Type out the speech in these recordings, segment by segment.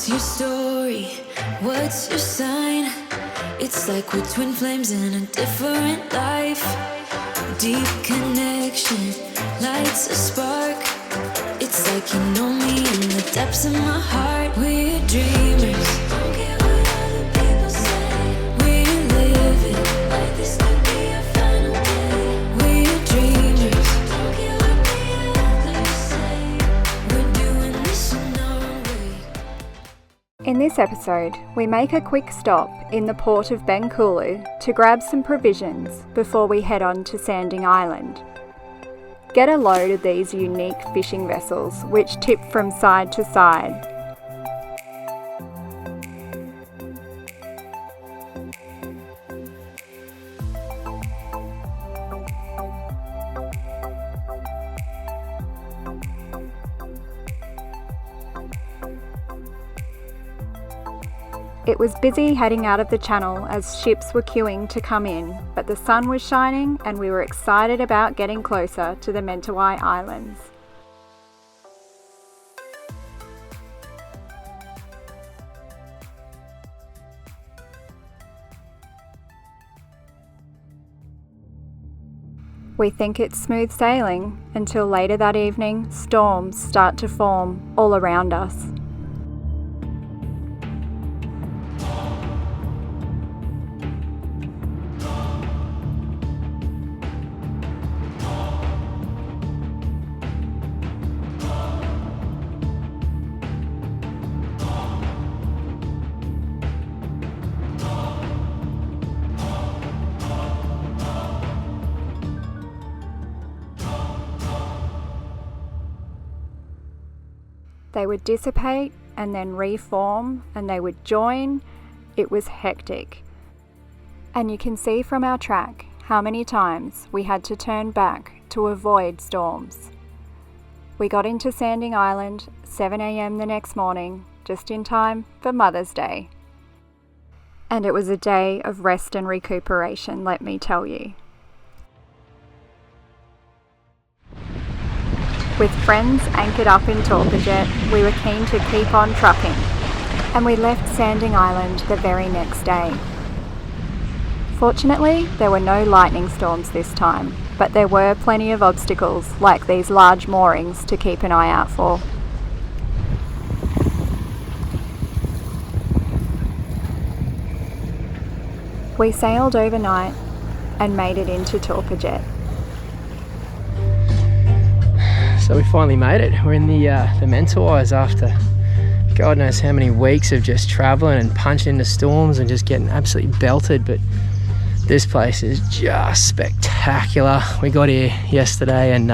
What's your story? What's your sign? It's like we're twin flames in a different life. Deep connection lights a spark. It's like you know me in the depths of my heart. We're dreamers. Don't care what other people say. We're living like this could be our final day. We're dreamers. Don't care what the others say. We're doing this in our way. In this episode, we make a quick stop in the port of Bengkulu to grab some provisions before we head on to Sanding Island. Get a load of these unique fishing vessels which tip from side to side. It was busy heading out of the channel as ships were queuing to come in, but the sun was shining and we were excited about getting closer to the Mentawai Islands. We think it's smooth sailing until later that evening, storms start to form all around us. They would dissipate and then reform, and they would join. It was hectic. And you can see from our track how many times we had to turn back to avoid storms. We got into Sanding Island 7 a.m. the next morning, just in time for Mother's Day. And it was a day of rest and recuperation, let me tell you. With friends anchored up in Taupajet, we were keen to keep on trucking, and we left Sanding Island the very next day. Fortunately, there were no lightning storms this time, but there were plenty of obstacles like these large moorings to keep an eye out for. We sailed overnight and made it into Taupajet. So we finally made it. We're in the Mentawais after God knows how many weeks of just traveling and punching into storms and just getting absolutely belted. But this place is just spectacular. We got here yesterday and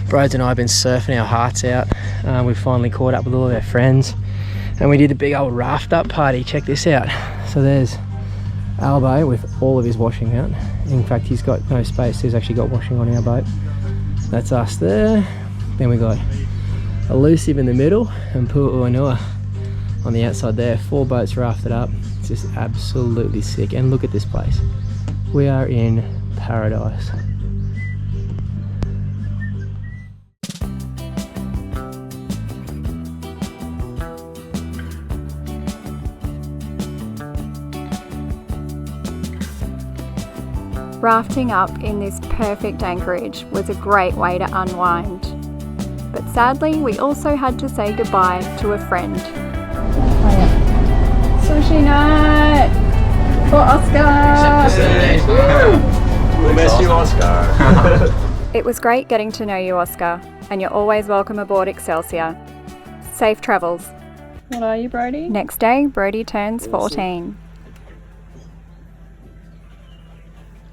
Brodie and I have been surfing our hearts out. We finally caught up with all of our friends and we did a big old raft up party. Check this out. So there's Albo with all of his washing out. In fact, he's got no space. He's actually got washing on our boat. That's us there. Then we got Elusive in the middle and Pu'uanua on the outside there. 4 boats rafted up. It's just absolutely sick. And look at this place. We are in paradise. Rafting up in this perfect anchorage was a great way to unwind. But sadly, we also had to say goodbye to a friend. Sushi night for Oscar! We'll miss you, Oscar. It was great getting to know you, Oscar, and you're always welcome aboard Excelsior. Safe travels. What are you, Brodie? Next day, Brodie turns 14.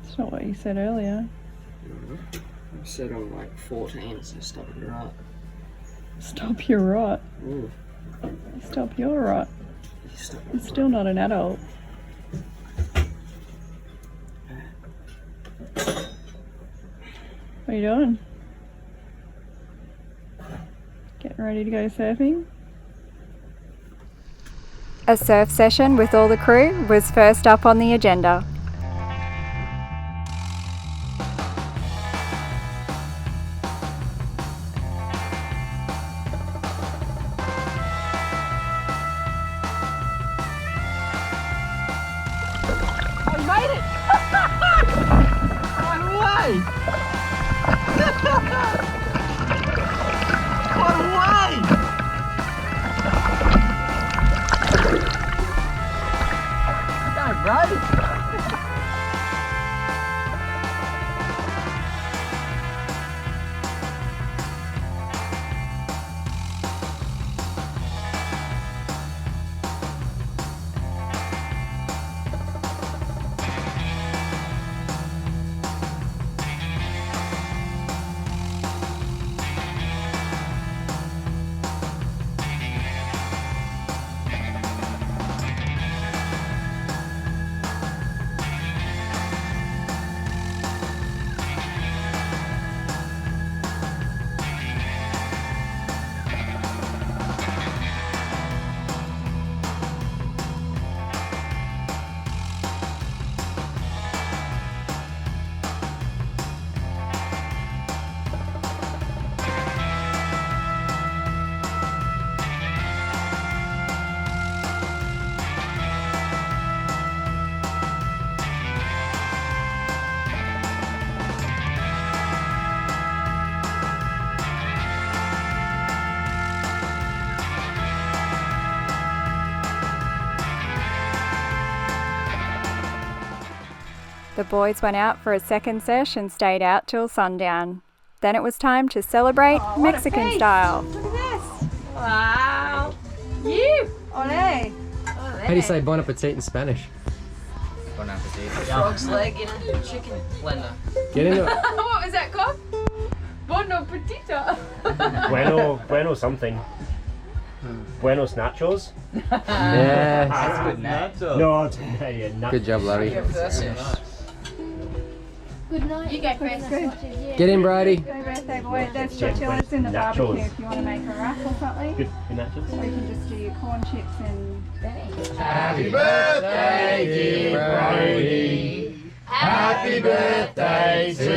That's not what you said earlier. I said I'm like 14, so stop it right. Stop your rot. Stop your rot. You're still not an adult. What are you doing? Getting ready to go surfing? A surf session with all the crew was first up on the agenda. made it! What away! What away! Go, Brodie! The boys went out for a second sesh and stayed out till sundown. Then it was time to celebrate Mexican style. Look at this. Wow. You. Ole. How do you say bon appetit in Spanish? Bon appetit. Frog's leg in a chicken blender. Get into it. What was that called? Bon appetito. Bueno something. Buenos nachos. Yeah. That's good nachos. No, yeah, nachos. Good job, Larry. Good night. You go first. Get in, Brodie. Happy birthday, boy. There's Yeah, tortillas in the nachos. barbecue if you want to make a wrap or something. Good nachos. Or you can just do your corn chips and Happy birthday, dear Brodie. Happy birthday to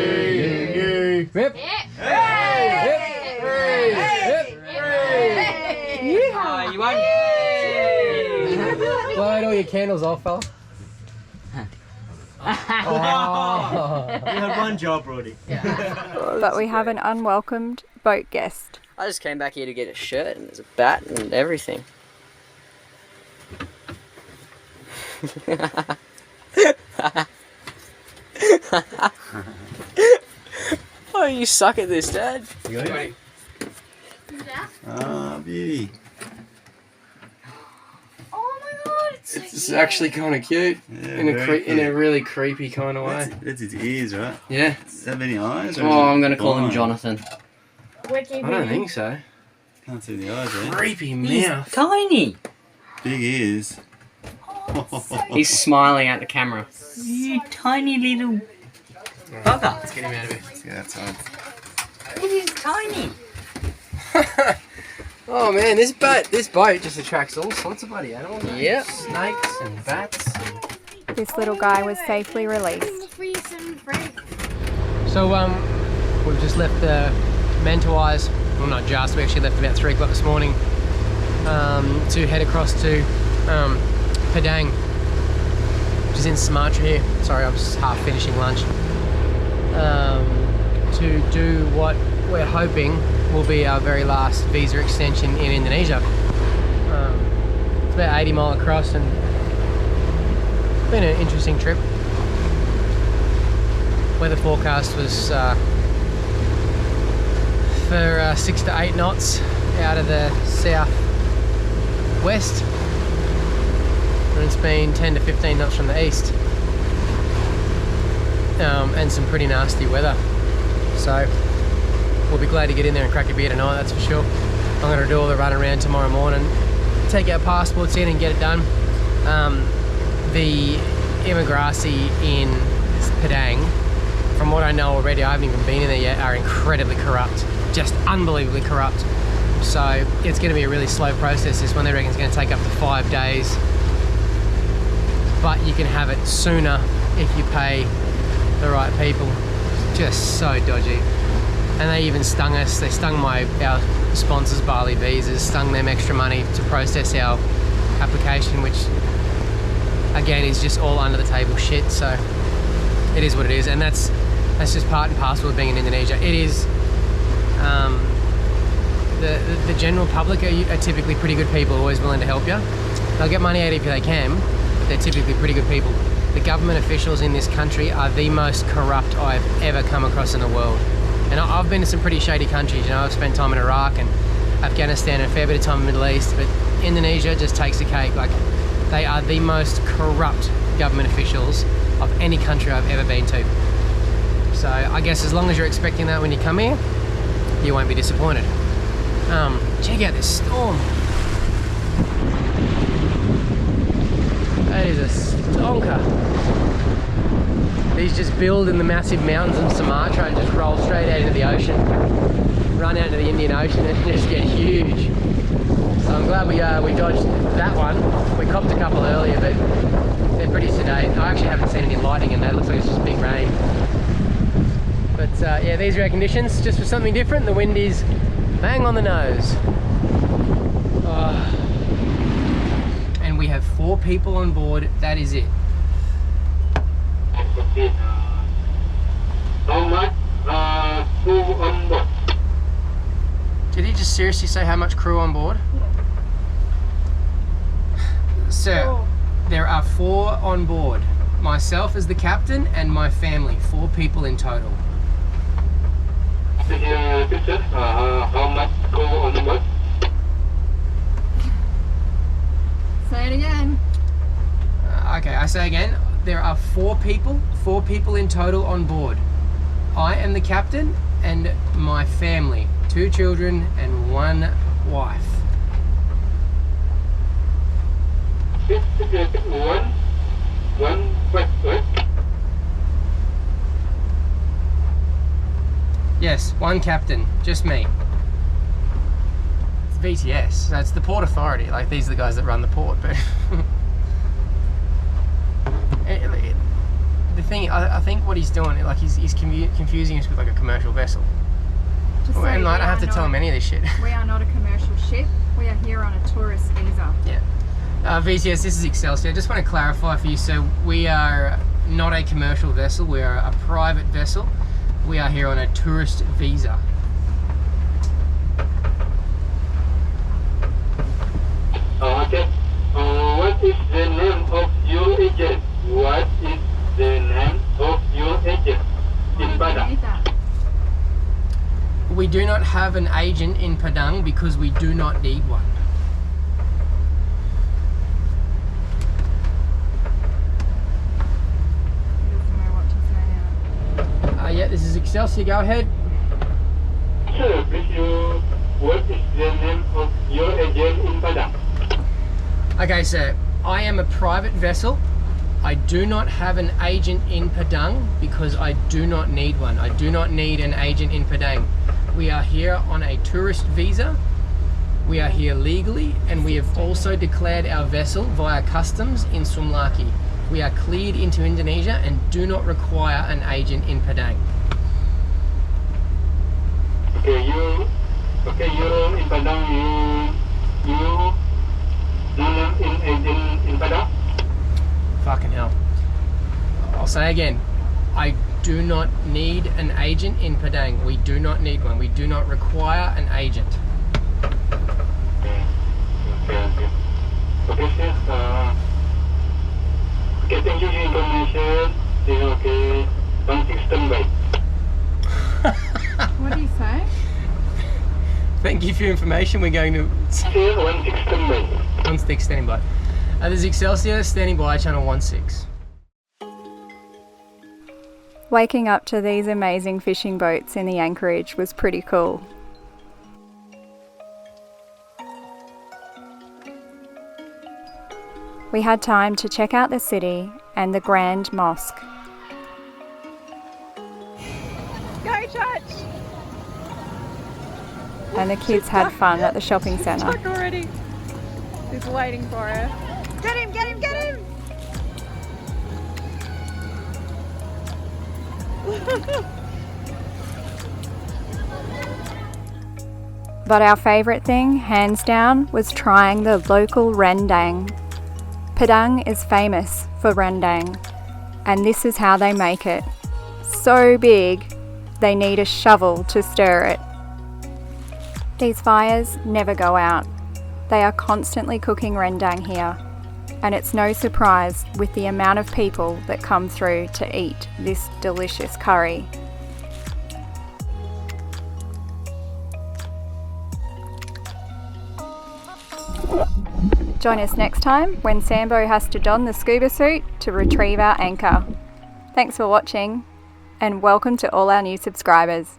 you. Hip. Hooray! Hip. Hooray! Hip. Hooray! Oh, you won't. Light all your candles off, fella. Oh. You had one job, Brodie. But we have an unwelcomed boat guest. I just came back here to get a shirt and there's a bat and everything. Oh, you suck at this, Dad. You got it? Ah, beauty. Oh my god, it's so It's actually kind of cute Yeah, in a very in a cute. really creepy kind of way. That's its ears, right? Yeah. Does that have any eyes? Or Oh, is it I'm gonna call him blind? Jonathan. We're keeping I don't think so. Can't see the eyes, eh? Creepy He's mouth. tiny. Big ears. He's smiling at the camera. You tiny little bugger. Let's get him out of here. Let's go outside. He's tiny. Oh man, this boat just attracts all sorts of bloody animals. Yep. Snakes and bats. This little guy was safely released. So we've just left the Mentawais. Well, not just. We actually left about 3 o'clock this morning to head across to Padang, which is in Sumatra here. Sorry, I'm just half finishing lunch. To do what we're hoping will be our very last visa extension in Indonesia. It's about 80 mile across and it's been an interesting trip. Weather forecast was for 6 to 8 knots out of the southwest, and it's been 10 to 15 knots from the east, and some pretty nasty weather. So we'll be glad to get in there and crack a beer tonight, that's for sure. I'm going to do all the run around tomorrow morning, take our passports in and get it done. The immigration in Padang, from what I know already, I haven't even been in there yet, are incredibly corrupt, just unbelievably corrupt. So it's going to be a really slow process. This one they reckon is going to take up to 5 days, but you can have it sooner if you pay the right people. Just so dodgy. And they even stung us. They stung our sponsors, Bali Visas, stung them extra money to process our application, which again, is just all under the table shit. So it is what it is, and that's just part and parcel of being in Indonesia. It is. The general public are typically pretty good people, always willing to help you. They'll get money out if they can. They're typically pretty good people. The government officials in this country are the most corrupt I've ever come across in the world. And I've been to some pretty shady countries, you know. I've spent time in Iraq and Afghanistan and a fair bit of time in the Middle East, but Indonesia just takes the cake. Like, they are the most corrupt government officials of any country I've ever been to. So I guess as long as you're expecting that when you come here, you won't be disappointed. Check out this storm. That is a stonker. These just build in the massive mountains of Sumatra and just roll straight out into the ocean, run out into the Indian Ocean and just get huge. So I'm glad we dodged that one. We copped a couple earlier, but they're pretty sedate. I actually haven't seen any lightning in that. It looks like it's just big rain. But yeah, these are our conditions. Just for something different, the wind is bang on the nose. And we have 4 people on board. That is it. How much crew on board? Did he just seriously say how much crew on board? Yeah. Sir, there are 4 on board. Myself as the captain and my family. 4 people in total. How much crew on board? Say it again. Okay, I say again. There are 4 people in total on board. I am the captain and my family, 2 children and 1 wife. One question. Yes, 1 captain, just me. It's VTS, so it's the Port Authority. Like, these are the guys that run the port, but the thing, I think what he's doing, like, he's confusing us with like a commercial vessel. Just so And I we don't have are to tell him any of this shit. We are not a commercial ship. We are here on a tourist visa. Yeah. VTS, this is Excelsior. I just want to clarify for you, so we are not a commercial vessel. We are a private vessel. We are here on a tourist visa. Okay. What is the name of your agent? What is the name of your agent in Padang? We do not have an agent in Padang because we do not need one. He doesn't know what to say now. Yeah, this is Excelsior. Go ahead. Sir, please, what is the name of your agent in Padang? Okay, sir. I am a private vessel. I do not have an agent in Padang because I do not need one. I do not need an agent in Padang. We are here on a tourist visa. We are here legally, and we have also declared our vessel via customs in Sumlaki. We are cleared into Indonesia and do not require an agent in Padang. Okay, you're in Padang. You no in agent in Padang. Fucking hell. I'll say again. I do not need an agent in Padang. We do not need one. We do not require an agent. Okay, sir. Okay, thank you for information. Okay, 16 standby. What do you say? Thank you for your information. We're going to... Sir, 16 standby. 16 standing by. This is Excelsior standing by channel 16. Waking up to these amazing fishing boats in the anchorage was pretty cool. We had time to check out the city and the Grand Mosque. Go, Church! And the kids had fun at the shopping centre. Stuck already. He's waiting for her. Get him, get him, get him! But our favourite thing, hands down, was trying the local rendang. Padang is famous for rendang, and this is how they make it. So big, they need a shovel to stir it. These fires never go out. They are constantly cooking rendang here, and it's no surprise with the amount of people that come through to eat this delicious curry. Join us next time when Sambo has to don the scuba suit to retrieve our anchor. Thanks for watching, and welcome to all our new subscribers.